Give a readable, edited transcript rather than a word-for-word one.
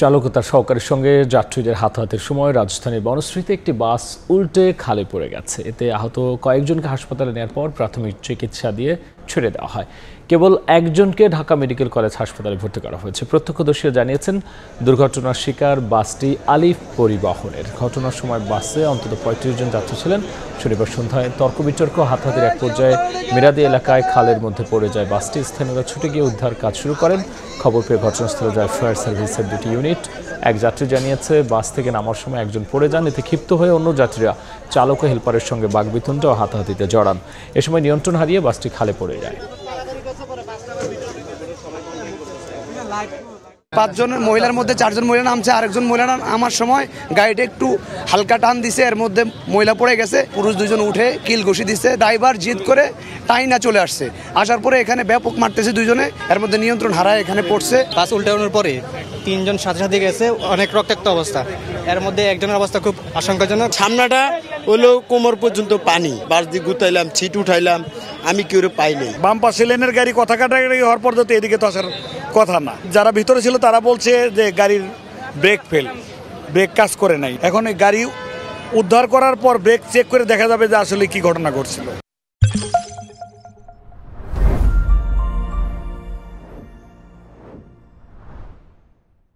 চালক ও তার সহকারীর সঙ্গে যাত্রীদের হাতাহাতির সময় রাজধানীর বনশ্রীতে একটি বাস উল্টে খালে পড়ে গেছে। এতে আহত কয়েকজনকে হাসপাতালে নেওয়ার পর প্রাথমিক চিকিৎসা দিয়ে ছেড়ে দেওয়া হয়। কেবল একজনকে ঢাকা মেডিকেল কলেজ হাসপাতালে ভর্তি করা হয়েছে। প্রত্যক্ষদর্শীরা জানিয়েছেন, দুর্ঘটনার শিকার বাসটি আলিফ পরিবহনের। ঘটনার সময় বাসে অন্তত ৩৫ জন যাত্রী ছিলেন। শনিবার সন্ধ্যায় তর্ক বিতর্ক হাতাহাতির এক পর্যায়ে মিরাদি এলাকায় খালের মধ্যে পড়ে যায় বাসটি। স্থানীয়রা ছুটে গিয়ে উদ্ধার কাজ শুরু করেন। খবর পেয়ে ঘটনাস্থলে যায় ফায়ার সার্ভিসের দুটি ইউনিট। এক যাত্রী জানিয়েছে, বাস থেকে নামার সময় একজন পড়ে যান। এতে ক্ষিপ্ত হয়ে অন্য যাত্রীরা চালক ও হেলপারের সঙ্গে বাকবিতণ্ডা ও হাতাহাতিতে জড়ান। এ সময় নিয়ন্ত্রণ হারিয়ে বাসটি খালে পড়ে যায়। ৫ জনের মহিলার মধ্যে 4 জন মহিলা নামছে, আরেকজন মহিলা আমার সময় গাড়িটা একটু হালকা টান দিছে, এর মধ্যে মহিলা পড়ে গেছে। পুরুষ 2 জন উঠে কিল ঘুষি দিচ্ছে। ড্রাইভার জিদ করে টাইনা চলে আসছে। আসার পরে এখানে ব্যাপক মারতেছে 2 জনে, এর মধ্যে নিয়ন্ত্রণ হারায় এখানে পড়ছে। বাস উল্টানোর পরে 3 জন সাথে সাথে গেছে, অনেক রক্তাক্ত অবস্থা। এর মধ্যে একজনের অবস্থা খুব আশঙ্কাজনক। সামনাটা হলো কোমর পর্যন্ত পানি। বাস দিয়ে গুতাইলাম, ছিট উঠাইলাম, আমি কেউ পাইনি। বাম পাশে লেনের গাড়ি কথা কাটাকাটি হওয়ার পর তো এদিকে তো আসার কথা না। যারা ভিতরে ছিল তারা বলছে যে গাড়ির ব্রেক কাজ করে নাই। এখন এই গাড়ি উদ্ধার করার পর ব্রেক চেক করে দেখা যাবে যে আসলে কি ঘটনা ঘটছিল।